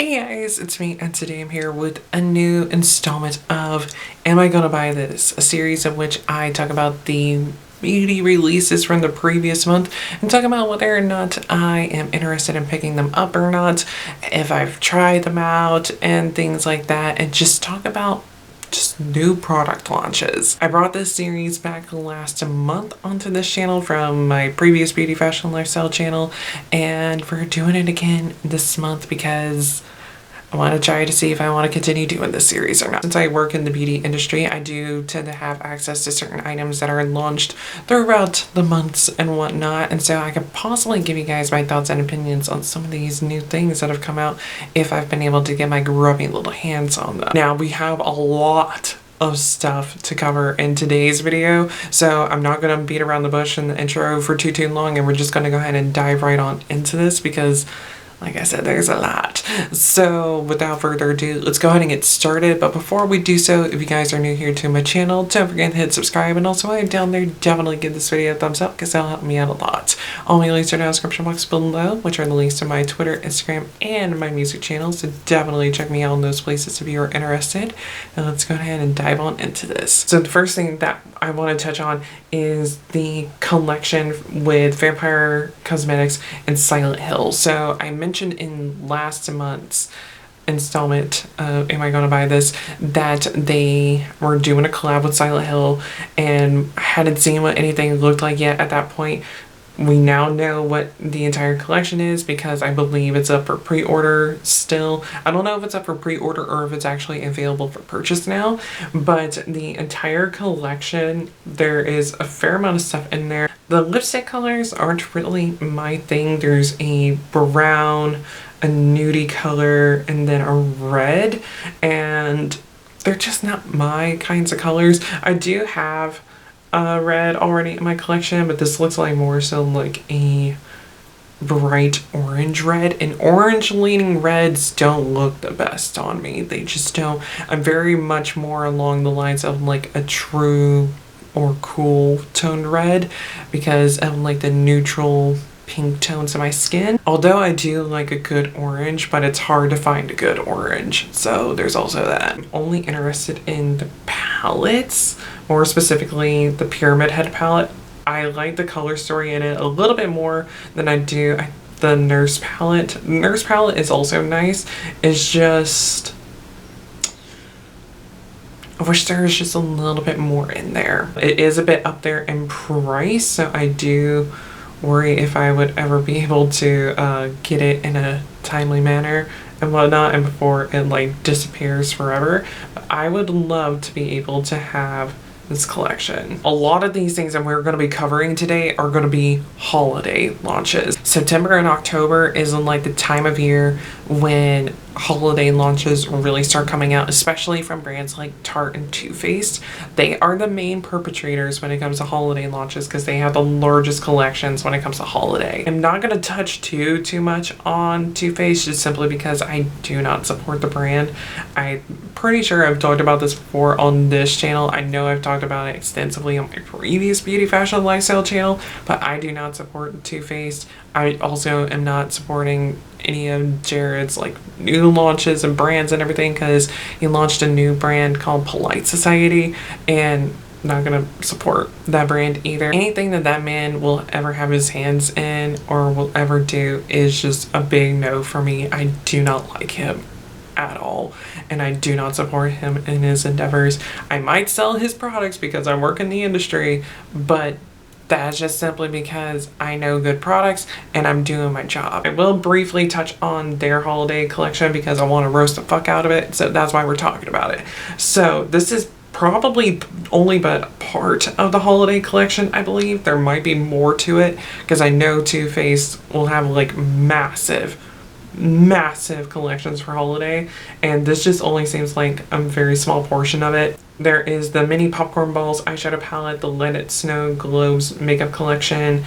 Hey guys, it's me, and today I'm here with a new installment of Am I Gonna Buy This? A series in which I talk about the beauty releases from the previous month and talk about whether or not I am interested in picking them up or not, if I've tried them out and things like that, and just talk about just new product launches. I brought this series back last month onto this channel from my previous beauty, fashion, lifestyle channel, and we're doing it again this month because I want to try to see if I want to continue doing this series or not. Since I work in the beauty industry, I do tend to have access to certain items that are launched throughout the months and whatnot, and so I could possibly give you guys my thoughts and opinions on some of these new things that have come out if I've been able to get my grubby little hands on them. Now, we have a lot of stuff to cover in today's video, so I'm not going to beat around the bush in the intro for too long, and we're just going to go ahead and dive right on into this because, like I said, there's a lot. So without further ado, let's go ahead and get started. But before we do so, if you guys are new here to my channel, don't forget to hit subscribe, and also while you're down there, definitely give this video a thumbs up because that'll help me out a lot. All my links are down in the description box below, which are the links to my Twitter, Instagram, and my music channels, so definitely check me out in those places if you are interested. And let's go ahead and dive on into this. So the first thing that I want to touch on is the collection with Vampyre Cosmetics and Silent Hill. So I mentioned in last month's installment of Am I Gonna Buy This that they were doing a collab with Silent Hill, and I hadn't seen what anything looked like yet at that point. We now know what the entire collection is because I believe it's up for pre-order still. I don't know if it's up for pre-order or if it's actually available for purchase now, but the entire collection, there is a fair amount of stuff in there. The lipstick colors aren't really my thing. There's a brown, a nudie color, and then a red, and they're just not my kinds of colors. I do have red already in my collection, but this looks like more so like a bright orange red, and orange leaning reds don't look the best on me. They just don't. I'm very much more along the lines of like a true or cool toned red because of like the neutral pink tones of my skin. Although I do like a good orange, but it's hard to find a good orange, so there's also that. I'm only interested in the palettes, more specifically the Pyramid Head palette. I like the color story in it a little bit more than I do the Nurse palette. Nurse palette is also nice. It's just, I wish there was just a little bit more in there. It is a bit up there in price, so I do worry if I would ever be able to get it in a timely manner and whatnot, and before it like disappears forever. But I would love to be able to have this collection. A lot of these things that we're going to be covering today are going to be holiday launches. September and October is like the time of year when holiday launches really start coming out, especially from brands like Tarte and Too Faced. They are the main perpetrators when it comes to holiday launches because they have the largest collections when it comes to holiday. I'm not going to touch too much on Too Faced just simply because I do not support the brand. I'm pretty sure I've talked about this before on this channel. I know I've talked about it extensively on my previous beauty, fashion, lifestyle channel, but I do not support Too Faced. I also am not supporting any of Jared's like new launches and brands and everything because he launched a new brand called Polite Society, and not gonna support that brand either. Anything that that man will ever have his hands in or will ever do is just a big no for me. I do not like him at all, and I do not support him in his endeavors. I might sell his products because I work in the industry, but that's just simply because I know good products and I'm doing my job. I will briefly touch on their holiday collection because I want to roast the fuck out of it, so that's why we're talking about it. So this is probably only but part of the holiday collection. I believe there might be more to it because I know Too Faced will have like massive collections for holiday, and this just only seems like a very small portion of it. There is the Mini Popcorn Balls eyeshadow palette, the Let It Snow Globes makeup collection,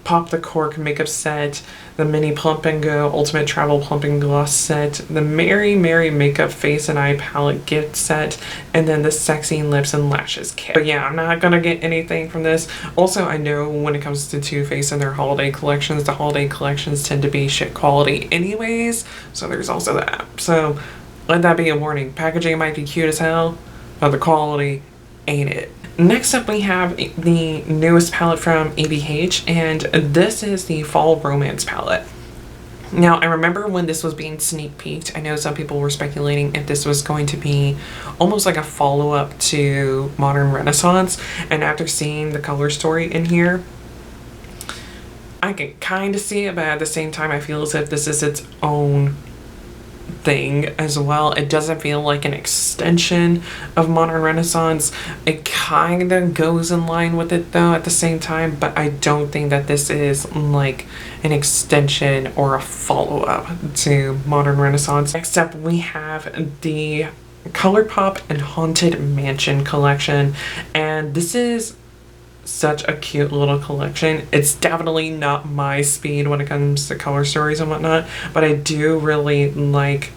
Pop the Cork makeup set, the Mini Plump and Go Ultimate Travel Plumping Gloss set, the Mary Mary Makeup Face and Eye Palette gift set, and then the Sexy Lips and Lashes kit. But yeah, I'm not gonna get anything from this. Also, I know when it comes to Too Faced and their holiday collections, the holiday collections tend to be shit quality anyways, so there's also that. So let that be a warning. Packaging might be cute as hell, but the quality ain't it. Next up, we have the newest palette from ABH, and this is the Fall Romance palette. Now, I remember when this was being sneak peeked, I know some people were speculating if this was going to be almost like a follow-up to Modern Renaissance, and after seeing the color story in here, I can kind of see it, but at the same time, I feel as if this is its own thing as well. It doesn't feel like an extension of Modern Renaissance. It kind of goes in line with it though at the same time, but I don't think that this is like an extension or a follow-up to Modern Renaissance. Next up, we have the ColourPop and Haunted Mansion collection, and this is such a cute little collection. It's definitely not my speed when it comes to color stories and whatnot, but I do really like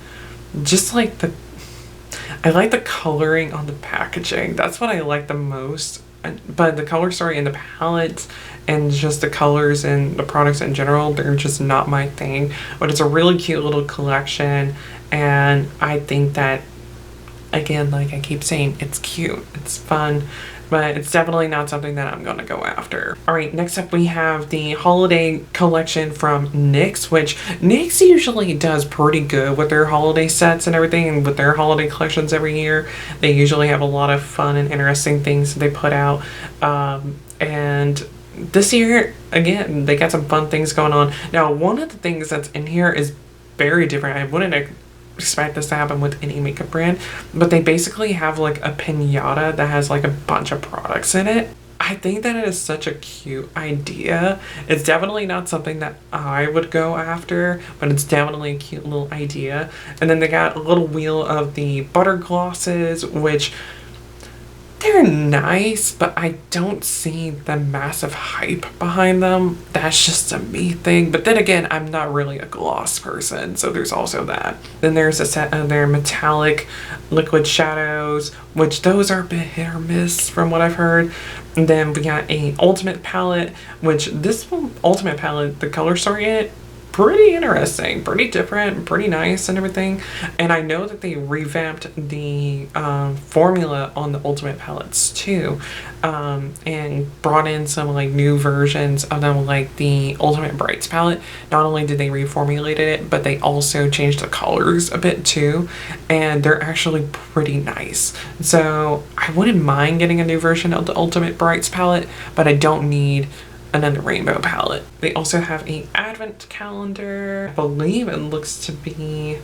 I like the coloring on the packaging. That's what I like the most. But the color story and the palettes and just the colors and the products in general, they're just not my thing. But it's a really cute little collection, and I think that, again, like I keep saying, it's cute, it's fun, but it's definitely not something that I'm gonna go after. All right, next up we have the holiday collection from NYX, which NYX usually does pretty good with their holiday sets and everything, and with their holiday collections every year. They usually have a lot of fun and interesting things that they put out. And this year, again, they got some fun things going on. Now, one of the things that's in here is very different. I wouldn't expect this to happen with any makeup brand, but they basically have like a piñata that has like a bunch of products in it. I think that it is such a cute idea. It's definitely not something that I would go after, but it's definitely a cute little idea. And then they got a little wheel of the butter glosses, which they're nice, but I don't see the massive hype behind them. That's just a me thing. But then again, I'm not really a gloss person, so there's also that. Then there's a set of their metallic liquid shadows, which those are a bit hit or miss from what I've heard. And then we got a ultimate palette, which this one, ultimate palette, the color story in it, pretty interesting, pretty different, pretty nice and everything. And I know that they revamped the formula on the ultimate palettes too, and brought in some like new versions of them, like the Ultimate Brights palette. Not only did they reformulate it, but they also changed the colors a bit too, and they're actually pretty nice. So I wouldn't mind getting a new version of the Ultimate Brights palette, but I don't need another rainbow palette. They also have a advent calendar. I believe it looks to be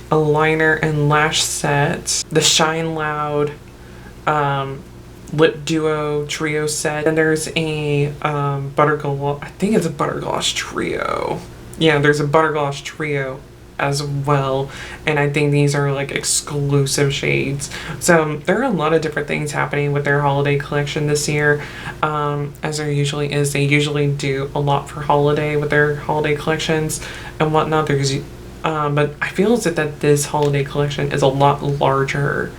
a liner and lash set. The Shine Loud lip duo trio set. And there's a butter gloss, I think it's a butter gloss trio. Yeah, there's a butter gloss trio as well, and I think these are like exclusive shades. So there are a lot of different things happening with their holiday collection this year, as there usually is. They usually do a lot for holiday with their holiday collections and whatnot. There's but I feel as if that this holiday collection is a lot larger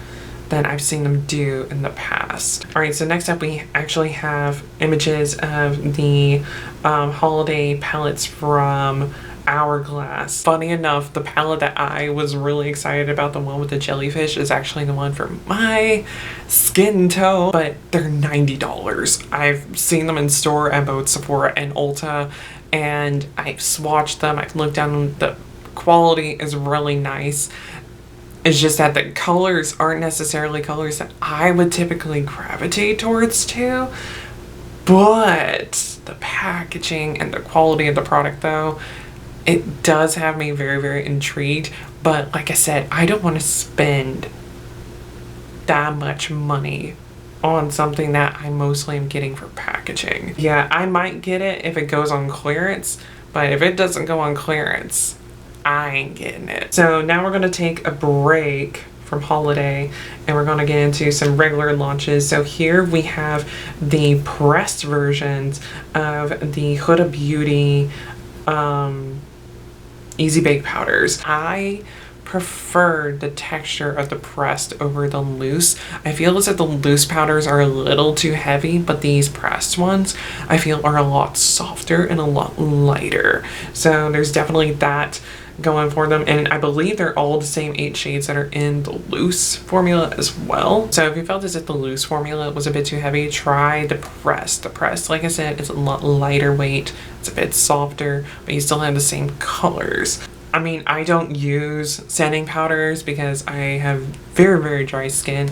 than I've seen them do in the past. All right, so next up we actually have images of the holiday palettes from Hourglass. Funny enough, the palette that I was really excited about, the one with the jellyfish, is actually the one for my skin tone, but they're $90. I've seen them in store at both Sephora and Ulta, and I've swatched them. I've looked down, the quality is really nice. It's just that the colors aren't necessarily colors that I would typically gravitate towards too, but the packaging and the quality of the product though, it does have me very, very intrigued. But like I said, I don't want to spend that much money on something that I mostly am getting for packaging. Yeah, I might get it if it goes on clearance, but if it doesn't go on clearance, I ain't getting it. So now we're gonna take a break from Holiday, and we're going to get into some regular launches. So here we have the pressed versions of the Huda Beauty Easy Bake powders. I prefer the texture of the pressed over the loose. I feel as if the loose powders are a little too heavy, but these pressed ones I feel are a lot softer and a lot lighter. So there's definitely that going for them, and I believe they're all the same 8 shades that are in the loose formula as well. So if you felt as if the loose formula was a bit too heavy, try the pressed. The pressed, like I said, is a lot lighter weight, it's a bit softer, but you still have the same colors. I mean, I don't use setting powders because I have very dry skin.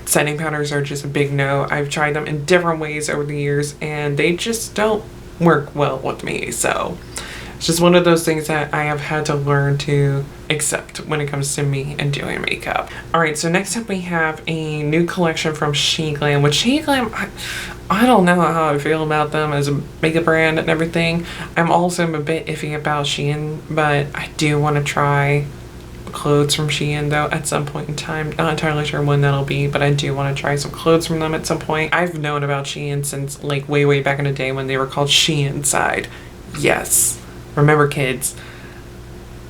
Setting powders are just a big no. I've tried them in different ways over the years and they just don't work well with me. So it's just one of those things that I have had to learn to accept when it comes to me and doing makeup. Alright, so next up we have a new collection from Sheglam. With Sheglam, I don't know how I feel about them as a makeup brand and everything. I'm also a bit iffy about Shein, but I do want to try clothes from Shein though at some point in time. Not entirely sure when that'll be, but I do want to try some clothes from them at some point. I've known about Shein since like way back in the day when they were called Shein Side. Yes. Remember, kids,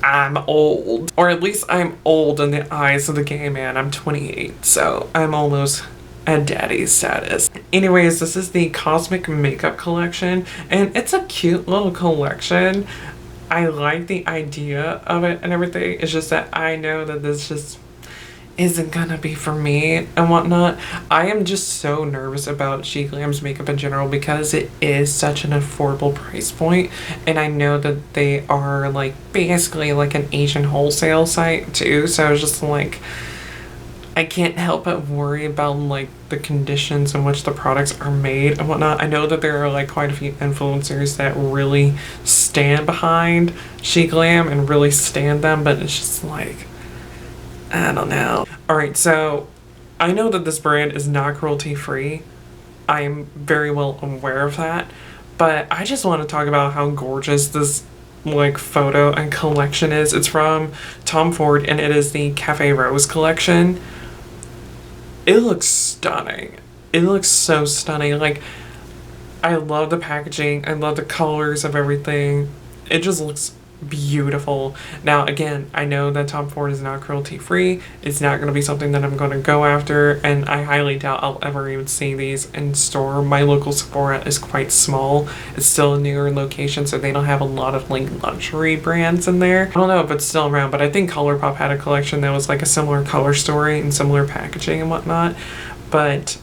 I'm old. Or at least I'm old in the eyes of the gay man. I'm 28, so I'm almost at daddy's status. Anyways, this is the Cosmic Makeup collection, and it's a cute little collection. I like the idea of it and everything. It's just that I know that this just isn't gonna be for me and whatnot. I am just so nervous about Sheglam's makeup in general because it is such an affordable price point, and I know that they are like basically like an Asian wholesale site too, so it's just like I can't help but worry about like the conditions in which the products are made and whatnot. I know that there are like quite a few influencers that really stand behind Sheglam and really stand them, but it's just like, I don't know. Alright, so I know that this brand is not cruelty free. I'm very well aware of that, but I just want to talk about how gorgeous this like photo and collection is. It's from Tom Ford and it is the Cafe Rose collection. It looks stunning. It looks so stunning. Like, I love the packaging. I love the colors of everything. It just looks beautiful. Now again, I know that Tom Ford is not cruelty free. It's not going to be something that I'm going to go after, and I highly doubt I'll ever even see these in store. My local Sephora is quite small. It's still a newer location, so they don't have a lot of like luxury brands in there. I don't know if it's still around, but I think ColourPop had a collection that was like a similar color story and similar packaging and whatnot. But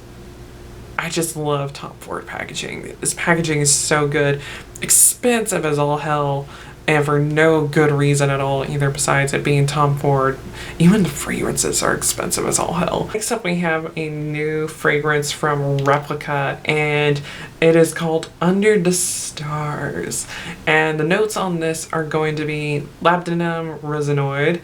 I just love Tom Ford packaging. This packaging is so good. Expensive as all hell, and for no good reason at all either, besides it being Tom Ford. Even the fragrances are expensive as all hell. Next up we have a new fragrance from Replica, and it is called Under the Stars. And the notes on this are going to be labdanum resinoid,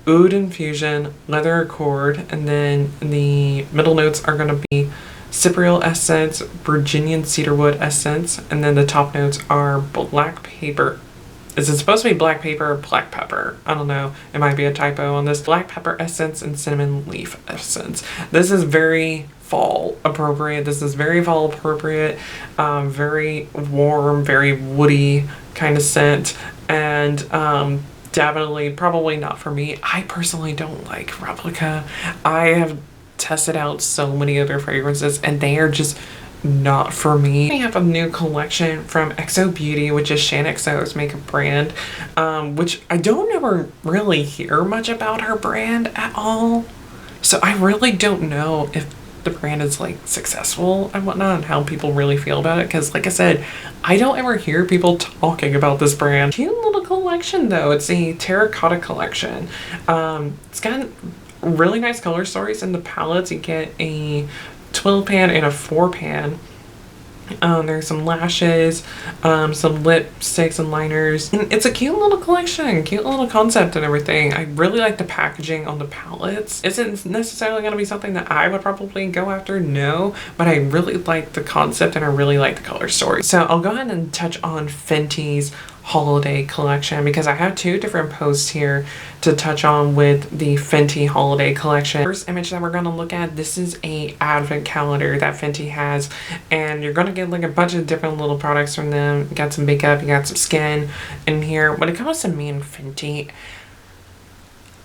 oud infusion, leather accord, and then the middle notes are going to be Cypriol essence, Virginian cedarwood essence, and then the top notes are black paper. Is it supposed to be black paper or black pepper? I don't know. It might be a typo on this. Black pepper essence and cinnamon leaf essence. This is very fall appropriate. This is very fall appropriate. Very warm, very woody kind of scent. And definitely probably not for me. I personally don't like Replica. I have tested out so many other fragrances and they are just not for me. We have a new collection from XO Beauty, which is ShanXO's makeup brand, which I don't ever really hear much about her brand at all. So I really don't know if the brand is like successful and whatnot and how people really feel about it, because like I said, I don't ever hear people talking about this brand. Cute little collection though. It's a Terracotta collection. It's got really nice color stories in the palettes. You get a 12 pan and a 4 pan. There's some lashes, some lipsticks and liners. And it's a cute little collection, cute little concept and everything. I really like the packaging on the palettes. Isn't necessarily going to be something that I would probably go after, no, but I really like the concept and I really like the color story. So I'll go ahead and touch on Fenty's holiday collection because I have two different posts here to touch on with the Fenty holiday collection. First image that we're going to look at, this is a advent calendar that Fenty has, and you're going to get like a bunch of different little products from them. You got some makeup, you got some skin in here. When it comes to me and Fenty,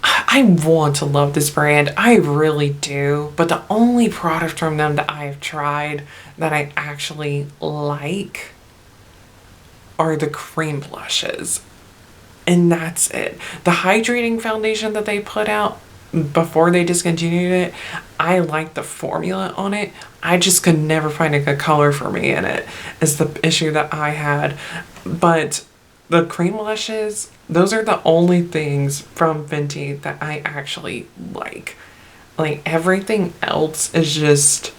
I want to love this brand, I really do, but the only product from them that I've tried that I actually like are the cream blushes. And that's it. The hydrating foundation that they put out before they discontinued it, I like the formula on it. I just could never find a good color for me in it, is the issue that I had. But the cream blushes, those are the only things from Fenty that I actually like. Like everything else is just,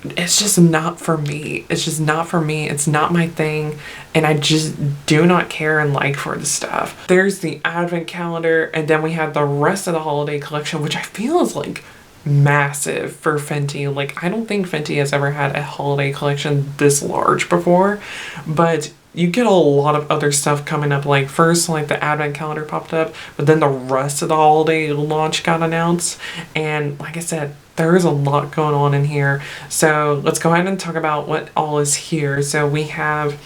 it's just not for me. It's just not for me. It's not my thing. And I just do not care and like for the stuff. There's the advent calendar, and then we have the rest of the holiday collection, which I feel is like massive for Fenty. Like I don't think Fenty has ever had a holiday collection this large before, but you get a lot of other stuff coming up. Like first, like the advent calendar popped up, but then the rest of the holiday launch got announced. And like I said, there is a lot going on in here. So let's go ahead and talk about what all is here. So we have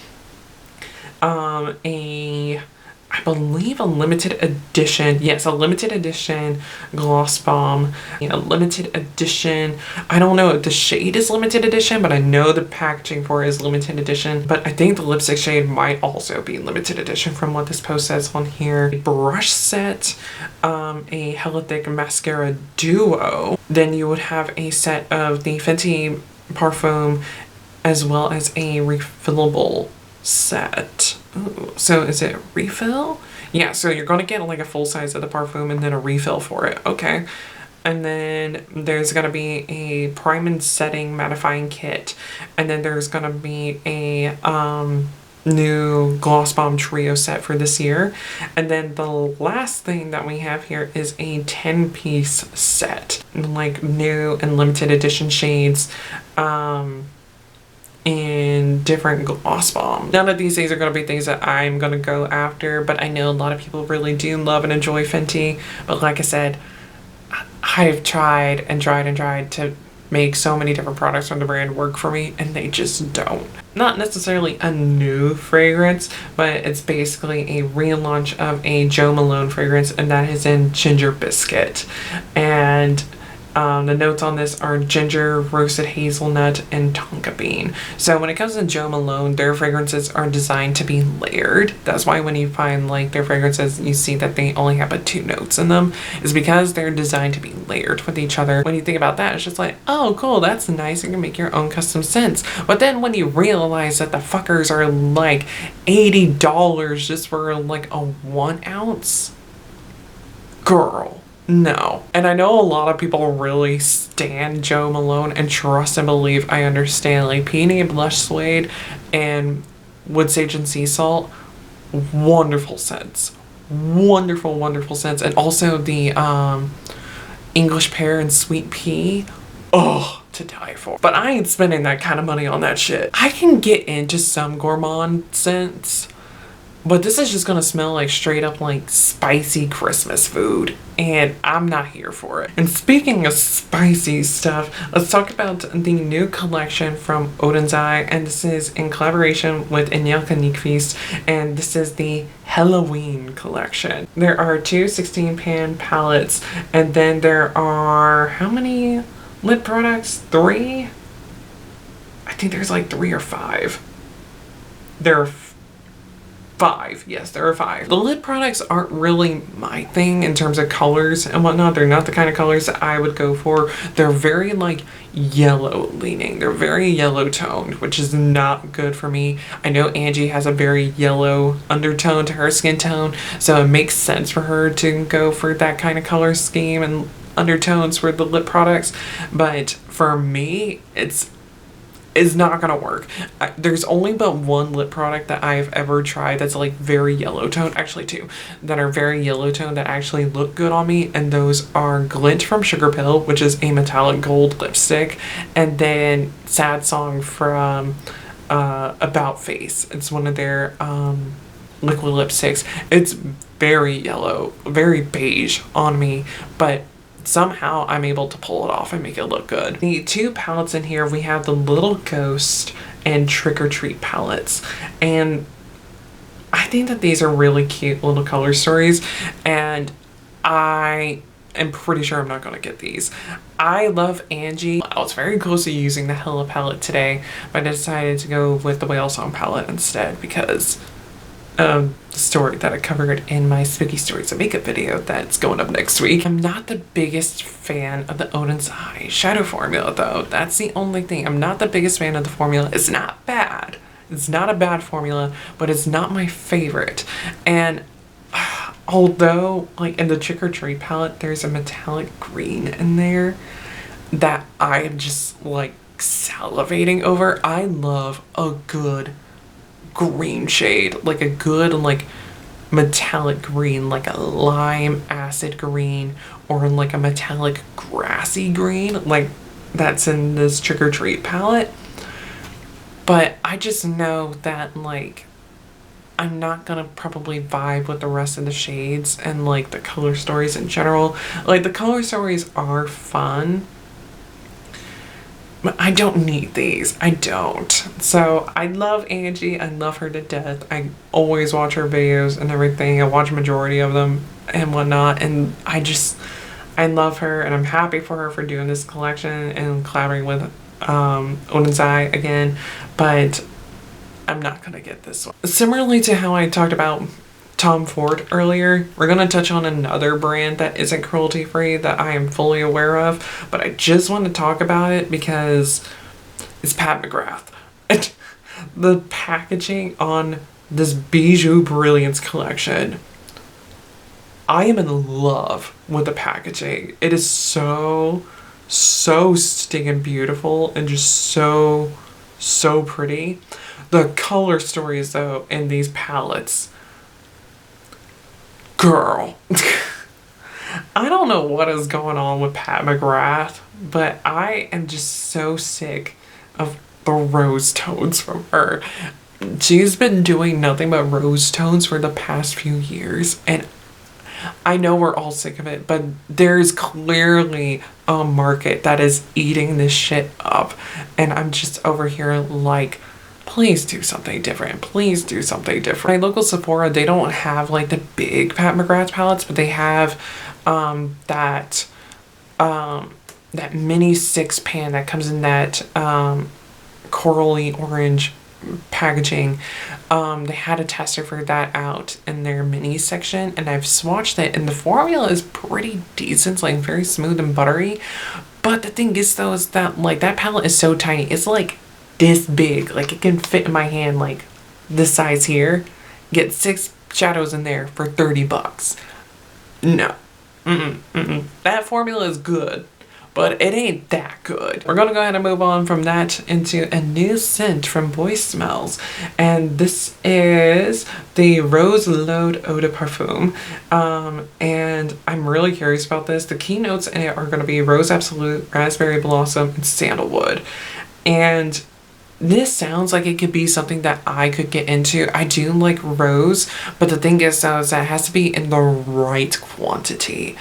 I believe a limited edition, yes, a limited edition gloss bomb, a limited edition. I don't know if the shade is limited edition, but I know the packaging for it is limited edition. But I think the lipstick shade might also be limited edition from what this post says on here. A brush set, a hella thick mascara duo. Then you would have a set of the Fenty Parfum as well as a refillable set. Ooh, so is it refill? Yeah, so you're gonna get like a full size of the Parfum and then a refill for it. Okay. And then there's gonna be a prime and setting mattifying kit. And then there's gonna be a new gloss bomb trio set for this year. And then the last thing that we have here is a 10-piece set, like new and limited edition shades in different gloss bomb. None of these things are going to be things that I'm going to go after, but I know a lot of people really do love and enjoy Fenty. But like I said, I've tried and tried and tried to make so many different products from the brand work for me, and they just don't. Not necessarily a new fragrance, but it's basically a relaunch of a Jo Malone fragrance, and that is in Ginger Biscuit. And the notes on this are ginger, roasted hazelnut, and tonka bean. So when it comes to Jo Malone, their fragrances are designed to be layered. That's why when you find like their fragrances, you see that they only have but 2 notes in them. Is because they're designed to be layered with each other. When you think about that, it's just like, oh cool, that's nice. You can make your own custom scents. But then when you realize that the fuckers are like $80 just for like a 1 ounce, girl. No. And I know a lot of people really stan Jo Malone, and trust and believe I understand. Like Peony Blush Suede and Wood Sage and Sea Salt, wonderful scents. Wonderful, wonderful scents. And also the English Pear and Sweet Pea. Oh, to die for. But I ain't spending that kind of money on that shit. I can get into some gourmand scents, but this is just gonna smell like straight up like spicy Christmas food, and I'm not here for it. And speaking of spicy stuff, let's talk about the new collection from Oden's Eye, and this is in collaboration with Angelica Nyqvist, and this is the Helaween collection. There are 2 16-pan palettes, and then there are, how many lip products? 3? I think there's like 3 or 5. There are 5. Yes, there are 5. The lip products aren't really my thing in terms of colors and whatnot. They're not the kind of colors that I would go for. They're very like yellow leaning. They're very yellow toned, which is not good for me. I know Angie has a very yellow undertone to her skin tone, so it makes sense for her to go for that kind of color scheme and undertones for the lip products. But for me, it's not gonna work. There's only but 1 lip product that I've ever tried that's like very yellow toned, actually 2 that are very yellow toned that actually look good on me, and those are Glint from Sugar Pill, which is a metallic gold lipstick, and then Sad Song from About Face. It's one of their liquid lipsticks. It's very yellow, very beige on me, but somehow I'm able to pull it off and make it look good. The two palettes in here, we have the Little Ghost and Trick or Treat palettes. And I think that these are really cute little color stories, and I am pretty sure I'm not going to get these. I love Angie. I was very close to using the Hella palette today, but I decided to go with the Whale Song palette instead because the story that I covered in my Spooky Stories of Makeup video that's going up next week. I'm not the biggest fan of the Oden's eyeshadow formula though. That's the only thing. I'm not the biggest fan of the formula. It's not bad. It's not a bad formula, but it's not my favorite. And although, like in the Trick or Treat palette, there's a metallic green in there that I am just like salivating over. I love a good green shade, like a good like metallic green, like a lime acid green or like a metallic grassy green, like that's in this Trick or Treat palette. But I just know that like I'm not gonna probably vibe with the rest of the shades and like the color stories in general. Like the color stories are fun, but I don't need these. I don't. So I love Angie. I love her to death. I always watch her videos and everything. I watch a majority of them and whatnot. And I love her, and I'm happy for her for doing this collection and collaborating with Oden's Eye again. But I'm not gonna get this one. Similarly to how I talked about Tom Ford earlier, we're gonna touch on another brand that isn't cruelty free that I am fully aware of, but I just want to talk about it because it's Pat McGrath. The packaging on this Bijou Brilliance collection, I am in love with the packaging. It is so stinking beautiful and just so pretty. The color stories though in these palettes, girl. I don't know what is going on with Pat McGrath, but I am just so sick of the rose tones from her. She's been doing nothing but rose tones for the past few years, and I know we're all sick of it, but there's clearly a market that is eating this shit up, and I'm just over here like, please do something different. Please do something different. My local Sephora, they don't have like the big Pat McGrath palettes, but they have that mini 6-pan that comes in that corally orange packaging. They had a tester for that out in their mini section, and I've swatched it, and the formula is pretty decent. It's like very smooth and buttery. But the thing is though, is that like that palette is so tiny. It's like this big, like it can fit in my hand, like this size here. Get 6 shadows in there for 30 bucks. No. That formula is good, but it ain't that good. We're gonna go ahead and move on from that into a new scent from Boy Smells, and this is the Rose L'Ode Eau de Parfum, and I'm really curious about this. The keynotes in it are gonna be Rose Absolute, Raspberry Blossom, and Sandalwood, and this sounds like it could be something that I could get into. I do like rose, but the thing is though, is that it has to be in the right quantity.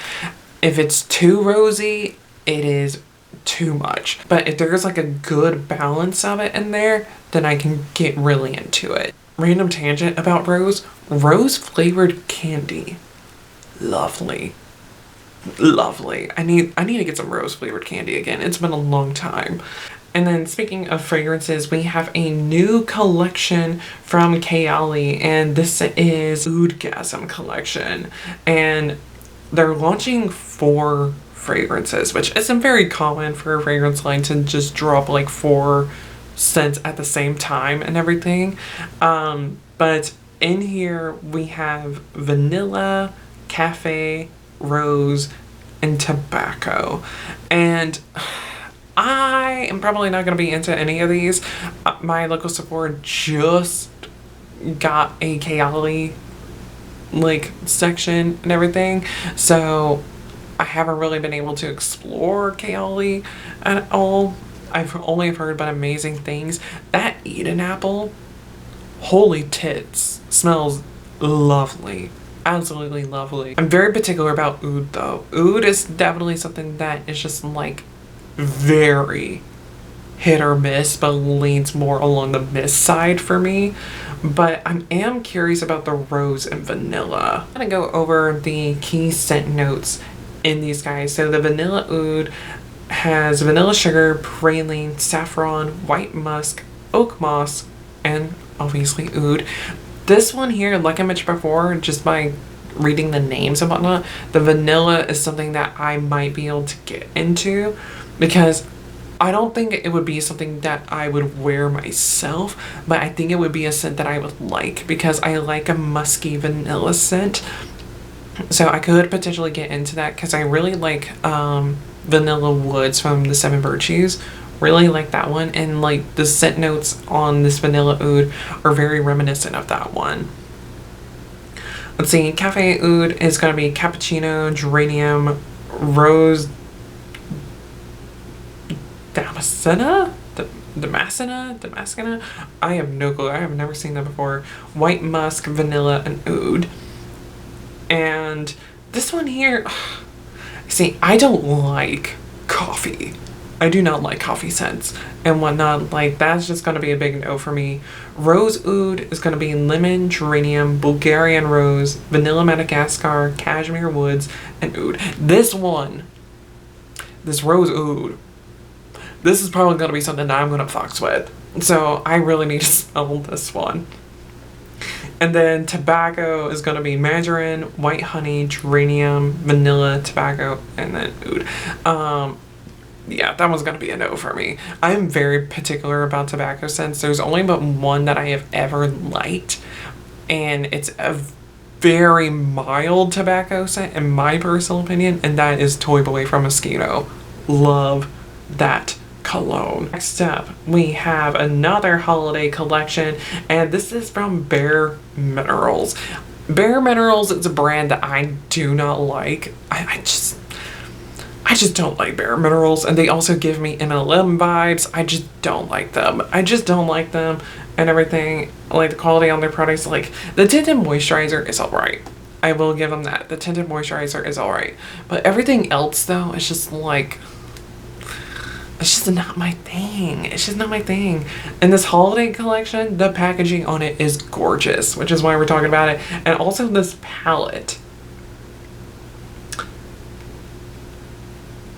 If it's too rosy, it is too much. But if there's like a good balance of it in there, then I can get really into it. Random tangent about rose. Rose flavored candy. Lovely. Lovely. I need to get some rose flavored candy again. It's been a long time. And then speaking of fragrances, we have a new collection from Kayali, and this is Oudgasm collection. And they're launching 4 fragrances, which isn't very common for a fragrance line to just drop like 4 scents at the same time and everything. But in here we have vanilla, cafe, rose, and tobacco. And I am probably not going to be into any of these. My local Sephora just got a Kayali like section and everything, so I haven't really been able to explore Kayali at all. I've only heard but amazing things. That Eden apple, holy tits, smells lovely. Absolutely lovely. I'm very particular about Oud though. Oud is definitely something that is just like very hit or miss, but leans more along the miss side for me. But I am curious about the rose and vanilla. I'm gonna go over the key scent notes in these guys. So the vanilla oud has vanilla sugar, praline, saffron, white musk, oak moss, and obviously oud. This one here, like I mentioned before, just by reading the names and whatnot, the vanilla is something that I might be able to get into because I don't think it would be something that I would wear myself, but I think it would be a scent that I would like because I like a musky vanilla scent. So I could potentially get into that because I really like Vanilla Woods from the Seven Virtues. Really like that one, and like the scent notes on this vanilla oud are very reminiscent of that one. Let's see, Cafe Oud is going to be cappuccino, geranium, rose, Damascena? I have no clue. I have never seen that before. White musk, vanilla, and oud. And this one here, see, I don't like coffee. I do not like coffee scents and whatnot. Like, that's just going to be a big no for me. Rose oud is going to be lemon, geranium, Bulgarian rose, vanilla Madagascar, cashmere woods, and oud. This one, this rose oud, this is probably going to be something that I'm going to fox with. So I really need to smell this one. And then tobacco is going to be marjoram, white honey, geranium, vanilla, tobacco, and then oud. Yeah, that one's going to be a no for me. I'm very particular about tobacco scents. There's only but one that I have ever liked, and it's a very mild tobacco scent in my personal opinion, and that is Toy Boy from Mosquito. Love that cologne. Next up, we have another holiday collection, and this is from Bareminerals. Bareminerals is a brand that I do not like. I just don't like Bareminerals, and they also give me MLM vibes. I just don't like them. And everything. Like the quality on their products, like the tinted moisturizer is alright. I will give them that. The tinted moisturizer is alright. But everything else though, it's just like, it's just not my thing. It's just not my thing. And this holiday collection, the packaging on it is gorgeous, which is why we're talking about it. And also this palette.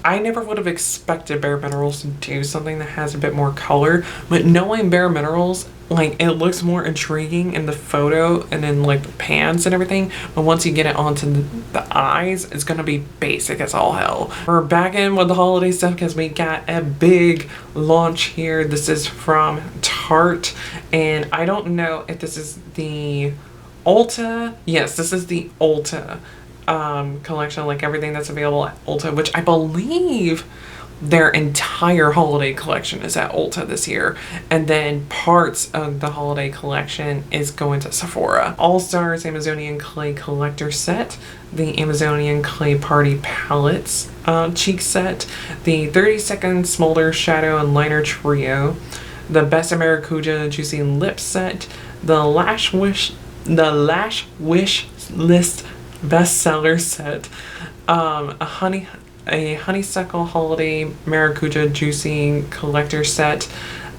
I never would have expected Bareminerals to do something that has a bit more color, but knowing Bareminerals, like, it looks more intriguing in the photo and in like the pans and everything, but once you get it onto the eyes, it's gonna be basic as all hell. We're back in with the holiday stuff because we got a big launch here. This is from Tarte, and I don't know if this is the Ulta. Yes, this is the Ulta collection, like everything that's available at Ulta, which I believe their entire holiday collection is at Ulta this year, and then parts of the holiday collection is going to Sephora. All Stars Amazonian Clay Collector Set, the Amazonian Clay Party Palettes cheek set, the 30-second Smolder Shadow and Liner Trio, the Best of Maracuja Juicy Lip Set, the Lash Wish List bestseller set, a honeysuckle holiday maracuja juicy collector set,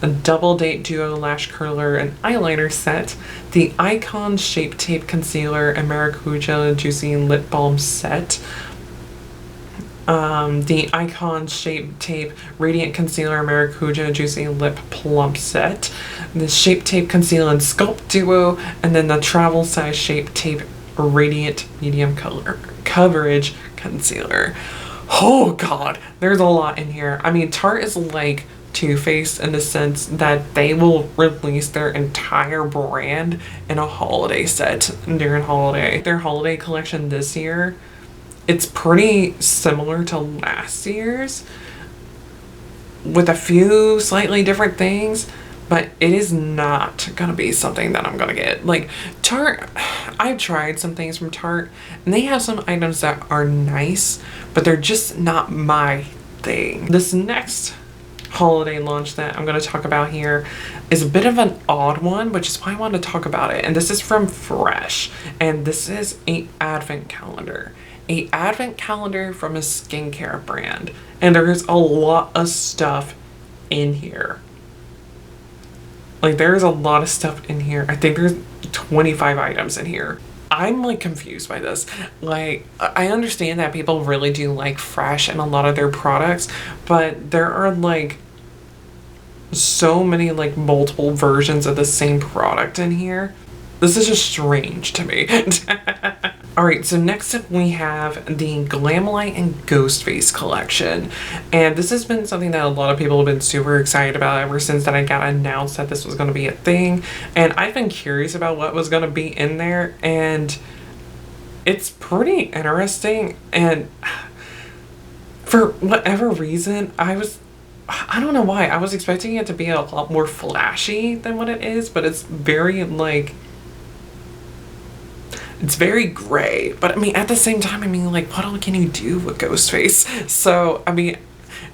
a double date duo lash curler and eyeliner set, the Icon Shape Tape concealer and maracuja juicy lip balm set, the Icon Shape Tape Radiant Concealer Maracuja Juicy Lip Plump Set, the Shape Tape Conceal and Sculpt Duo, and then the Travel Size Shape Tape Radiant Medium Color Coverage Concealer. Oh god, there's a lot in here. I mean, Tarte is like Too Faced in the sense that they will release their entire brand in a holiday set during holiday. Their holiday collection this year, it's pretty similar to last year's with a few slightly different things, but it is not gonna be something that I'm gonna get. Like Tarte, I've tried some things from Tarte and they have some items that are nice, but they're just not my thing. This next holiday launch that I'm going to talk about here is a bit of an odd one, which is why I want to talk about it. And this is from Fresh, and this is a advent calendar. A advent calendar from a skincare brand. And there's a lot of stuff in here. Like, there's a lot of stuff in here. I think there's 25 items in here. I'm like confused by this. Like, I understand that people really do like Fresh and a lot of their products, but there are like so many like multiple versions of the same product in here. This is just strange to me. Alright, so next up we have the Glamlite and Ghostface collection. And this has been something that a lot of people have been super excited about ever since that I got announced that this was going to be a thing. And I've been curious about what was going to be in there, and it's pretty interesting. And for whatever reason, I don't know why, I was expecting it to be a lot more flashy than what it is, but it's very like, it's very gray. But I mean, at the same time, I mean, like, what all can you do with Ghostface? So, I mean,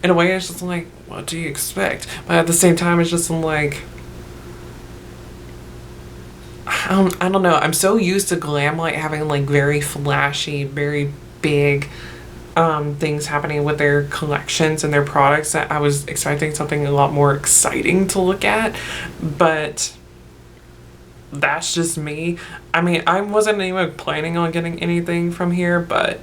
in a way, it's just like, what do you expect? But at the same time, it's just like, I don't know. I'm so used to Glamlite having like very flashy, very big things happening with their collections and their products that I was expecting something a lot more exciting to look at. But that's just me. I mean, I wasn't even planning on getting anything from here, but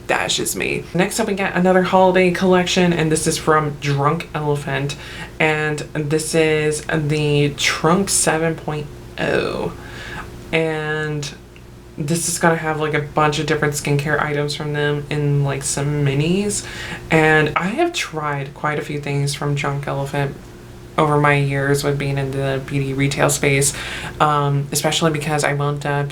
that's just me. Next up, we got another holiday collection, and this is from Drunk Elephant, and this is the Trunk 7.0, and this is gonna have like a bunch of different skincare items from them in like some minis. And I have tried quite a few things from Drunk Elephant over my years with being in the beauty retail space, especially because I wound up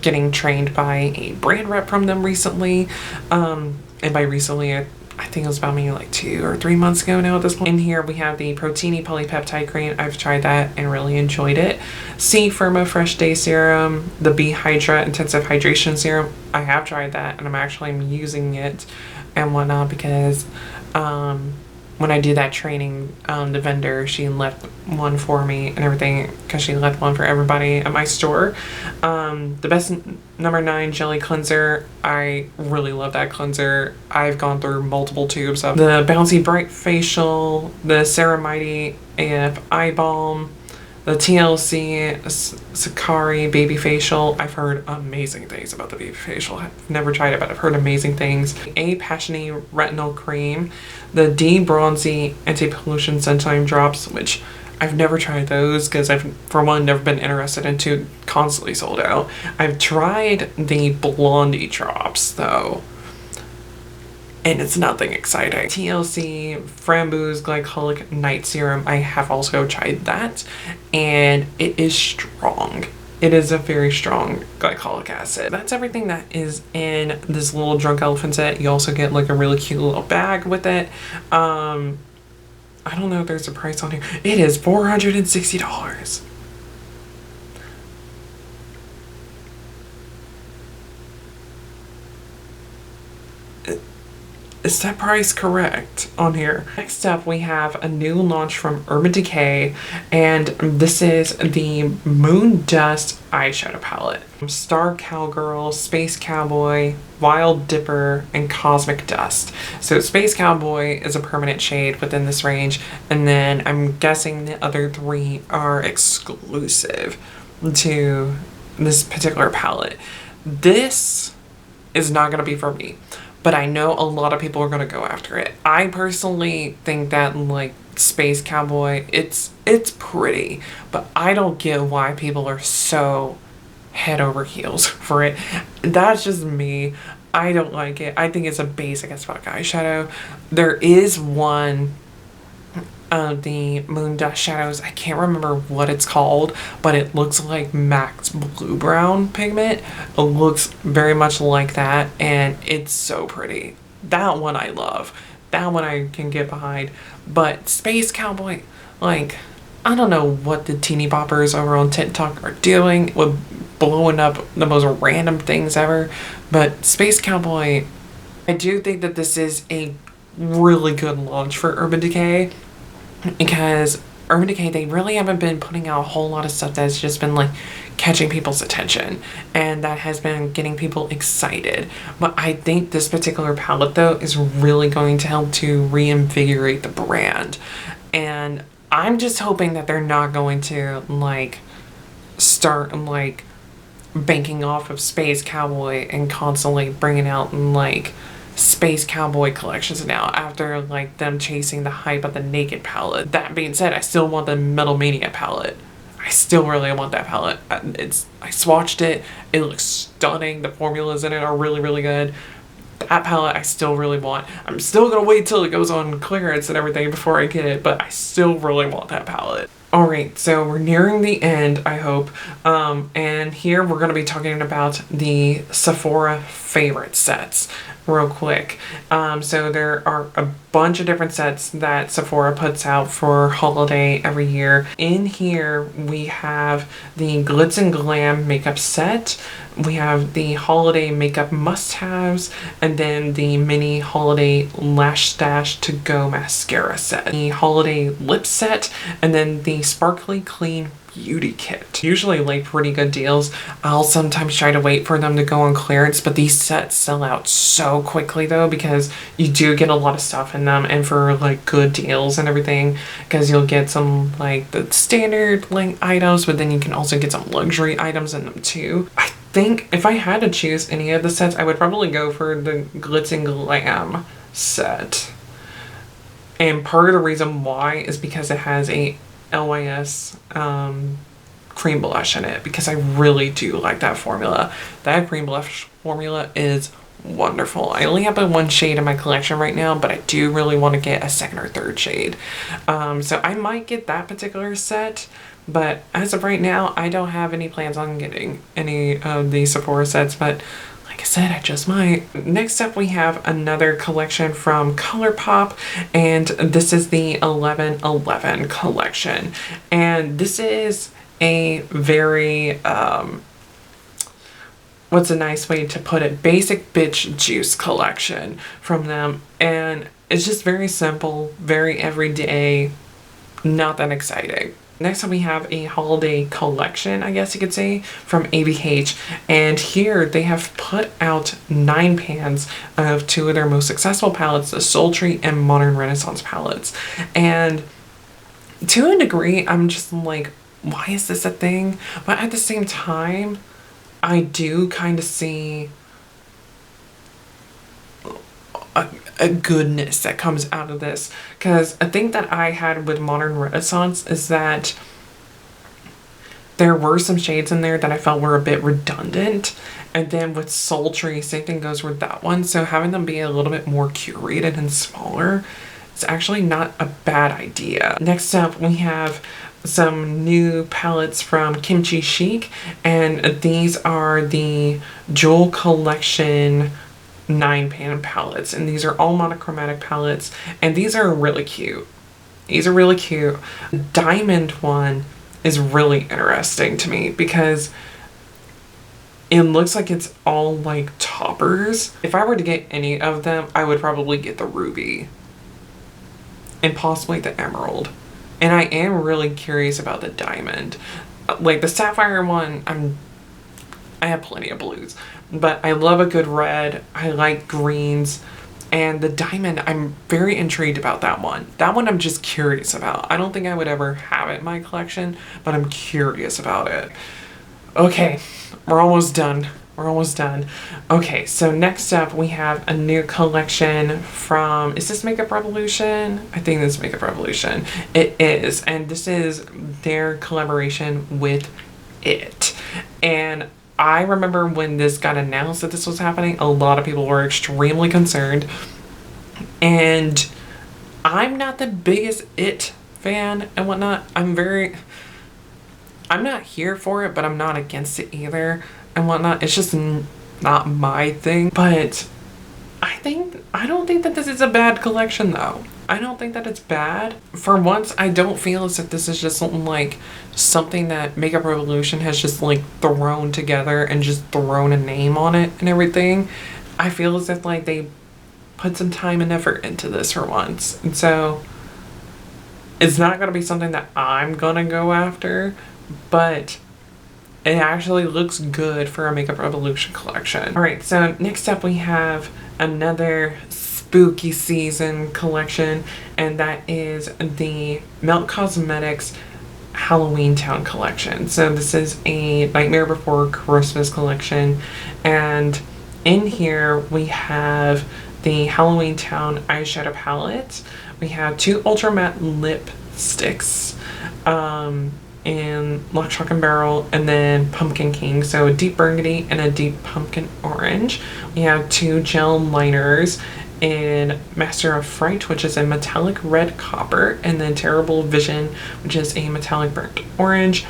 getting trained by a brand rep from them recently. And by recently, I think it was about maybe like 2 or 3 months ago now at this point. In here we have the Protini Polypeptide Cream. I've tried that and really enjoyed it. C Firma Fresh Day Serum, the B Hydra Intensive Hydration Serum. I have tried that, and I'm actually using it and whatnot because when I did that training, the vendor, she left one for me and everything, because she left one for everybody at my store. The Best number 9 Jelly Cleanser. I really love that cleanser. I've gone through multiple tubes of the Bouncy Bright Facial, the Ceramide AF Eye Balm, the TLC Sakari Baby Facial. I've heard amazing things about the Baby Facial. I've never tried it, but I've heard amazing things. A Passiony Retinol Cream, the D Bronzy Anti-Pollution Sunshine Drops, which I've never tried those because I've, for one, never been interested in, two, constantly sold out. I've tried the Blondie Drops though, and it's nothing exciting. TLC Framboos Glycolic Night Serum. I have also tried that, and it is strong. It is a very strong glycolic acid. That's everything that is in this little Drunk Elephant set. You also get like a really cute little bag with it. I don't know if there's a price on here. It is $460. Is that price correct on here? Next up, we have a new launch from Urban Decay, and this is the Moondust eyeshadow palette. Star Cowgirl, Space Cowboy, Wild Dipper, and Cosmic Dust. So Space Cowboy is a permanent shade within this range, and then I'm guessing the other 3 are exclusive to this particular palette. This is not gonna be for me, but I know a lot of people are going to go after it. I personally think that like Space Cowboy, it's pretty, but I don't get why people are so head over heels for it. That's just me. I don't like it. I think it's a basic as fuck eyeshadow. There is one of the Moondust shadows, I can't remember what it's called, but it looks like MAC's blue brown pigment. It looks very much like that, and it's so pretty. That one I love. That one I can get behind. But Space Cowboy, like, I don't know what the teeny boppers over on TikTok are doing with blowing up the most random things ever, but Space Cowboy, I do think that this is a really good launch for Urban Decay, because Urban Decay, they really haven't been putting out a whole lot of stuff that's just been like catching people's attention, and that has been getting people excited. But I think this particular palette though is really going to help to reinvigorate the brand, and I'm just hoping that they're not going to like start like banking off of Space Cowboy and constantly bringing out like Space Cowboy collections now after like them chasing the hype of the Naked palette. That being said, I still want the Metal Mania palette. I still really want that palette. I swatched it. It looks stunning. The formulas in it are really, really good. That palette I still really want. I'm still gonna wait till it goes on clearance and everything before I get it, but I still really want that palette. Alright, so we're nearing the end, I hope. And here we're gonna be talking about the Sephora favorite sets real quick. So there are a bunch of different sets that Sephora puts out for holiday every year. In here we have the Glitz and Glam makeup set, we have the holiday makeup must-haves, and then the mini holiday lash stash to go mascara set, the holiday lip set, and then the sparkly clean beauty kit. Usually like pretty good deals. I'll sometimes try to wait for them to go on clearance, but these sets sell out so quickly though, because you do get a lot of stuff in them and for like good deals and everything, because you'll get some like the standard like items, but then you can also get some luxury items in them too. I think if I had to choose any of the sets, I would probably go for the Glitz and Glam set. And part of the reason why is because it has a LYS cream blush in it, because I really do like that formula. That cream blush formula is wonderful. I only have one shade in my collection right now, but I do really want to get a second or third shade. So I might get that particular set, but as of right now, I don't have any plans on getting any of the Sephora sets, but like I said, I just might. Next up, we have another collection from ColourPop, and this is the 11/11 collection. And this is a very, what's a nice way to put it, basic bitch juice collection from them. And it's just very simple, very everyday, not that exciting. Next up we have a holiday collection, I guess you could say, from ABH. And here they have put out 9 pans of 2 of their most successful palettes, the Sultry and Modern Renaissance palettes. And to a degree, I'm just like, why is this a thing? But at the same time, I do kind of see a goodness that comes out of this, because a thing that I had with Modern Renaissance is that there were some shades in there that I felt were a bit redundant, and then with Sultry, same thing goes with that one. So having them be a little bit more curated and smaller is actually not a bad idea. Next up we have some new palettes from Kimchi Chic, and these are the Jewel Collection 9-pan palettes, and these are all monochromatic palettes, and these are really cute. These are really cute. The diamond one is really interesting to me because it looks like it's all like toppers. If I were to get any of them, I would probably get the ruby and possibly the emerald. And I am really curious about the diamond. Like the sapphire one, I have plenty of blues, but I love a good red. I like greens, and the diamond, I'm very intrigued about that one. That one I'm just curious about. I don't think I would ever have it in my collection, but I'm curious about it. Okay, we're almost done. We're almost done. Okay, so next up we have a new collection from, is this Makeup Revolution? I think this is Makeup Revolution. It is, and this is their collaboration with It. And I remember when this got announced that this was happening, a lot of people were extremely concerned. And I'm not the biggest It fan and whatnot. I'm not here for it, but I'm not against it either and whatnot. It's just not my thing. But I don't think that this is a bad collection though. I don't think that it's bad. For once, I don't feel as if this is just something that Makeup Revolution has just like thrown together and just thrown a name on it and everything. I feel as if like they put some time and effort into this for once. And so it's not going to be something that I'm going to go after, but it actually looks good for a Makeup Revolution collection. All right, so next up we have another spooky season collection, and that is the Melt Cosmetics Halloween Town collection. So this is a Nightmare Before Christmas collection, and in here we have the Halloween Town eyeshadow palette. We have 2 ultra matte lipsticks in Lock, Shock and Barrel, and then Pumpkin King, so a deep burgundy and a deep pumpkin orange. We have 2 gel liners in Master of Fright, which is a metallic red copper, and then Terrible Vision, which is a metallic burnt orange.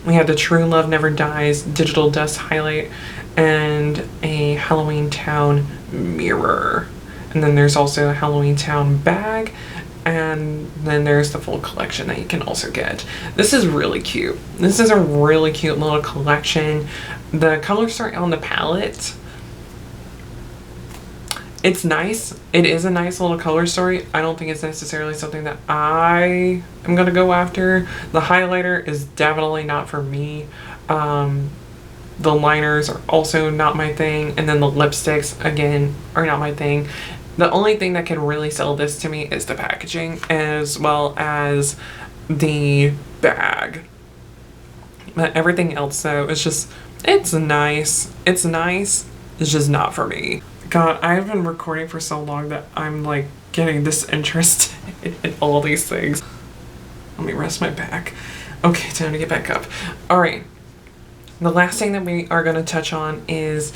We have the True Love Never Dies Digital Dust highlight and a Halloween Town mirror. And then there's also a Halloween Town bag, and then there's the full collection that you can also get. This is really cute. This is a really cute little collection. The color story on the palette, it's nice. It is a nice little color story. I don't think it's necessarily something that I am going to go after. The highlighter is definitely not for me. The liners are also not my thing. And then the lipsticks, again, are not my thing. The only thing that can really sell this to me is the packaging, as well as the bag. But everything else, though, is just, it's nice. It's nice. It's just not for me. God, I've been recording for so long that I'm like getting disinterested in all these things. Let me rest my back. Okay, time to get back up. All right. The last thing that we are going to touch on is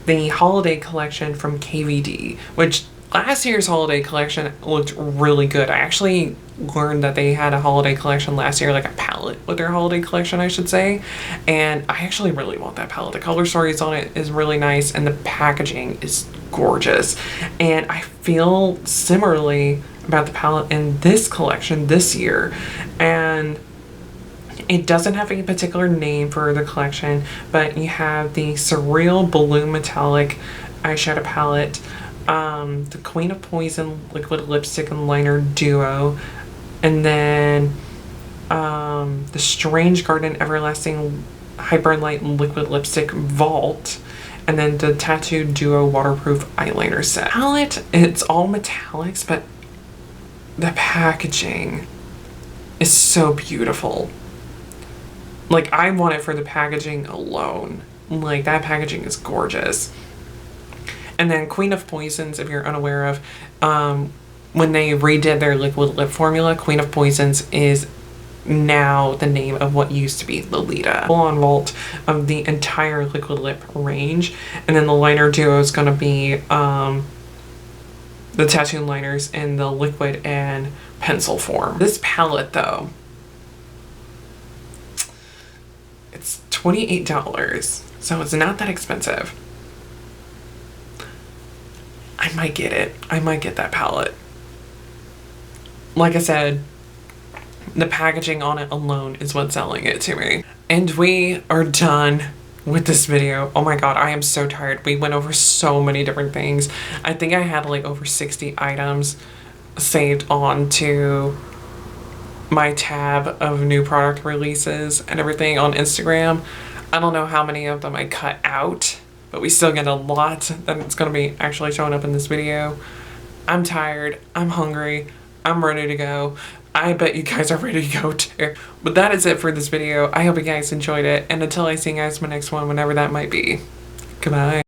the holiday collection from KVD, which last year's holiday collection looked really good. I actually learned that they had a holiday collection last year, like a palette with their holiday collection, I should say. And I actually really want that palette. The color stories on it is really nice, and the packaging is gorgeous. And I feel similarly about the palette in this collection this year. And it doesn't have a particular name for the collection, but you have the Surreal Balloon Metallic eyeshadow palette, the Queen of Poison liquid lipstick and liner duo, and then the Strange Garden Everlasting Hyper Light liquid lipstick vault, and then the Tattoo Duo waterproof eyeliner set. Palette, it's all metallics, but the packaging is so beautiful. Like, I want it for the packaging alone. Like, that packaging is gorgeous. And then Queen of Poisons, if you're unaware of, when they redid their liquid lip formula, Queen of Poisons is now the name of what used to be Lolita. Full-on vault of the entire liquid lip range. And then the liner duo is going to be the tattoo liners in the liquid and pencil form. This palette, though, it's $28, so it's not that expensive. I might get it. I might get that palette. Like I said, the packaging on it alone is what's selling it to me. And we are done with this video. Oh my god, I am so tired. We went over so many different things. I think I had like over 60 items saved onto my tab of new product releases and everything on Instagram. I don't know how many of them I cut out, but we still get a lot that's going to be actually showing up in this video. I'm tired. I'm hungry. I'm ready to go. I bet you guys are ready to go too. But that is it for this video. I hope you guys enjoyed it. And until I see you guys in my next one, whenever that might be. Goodbye.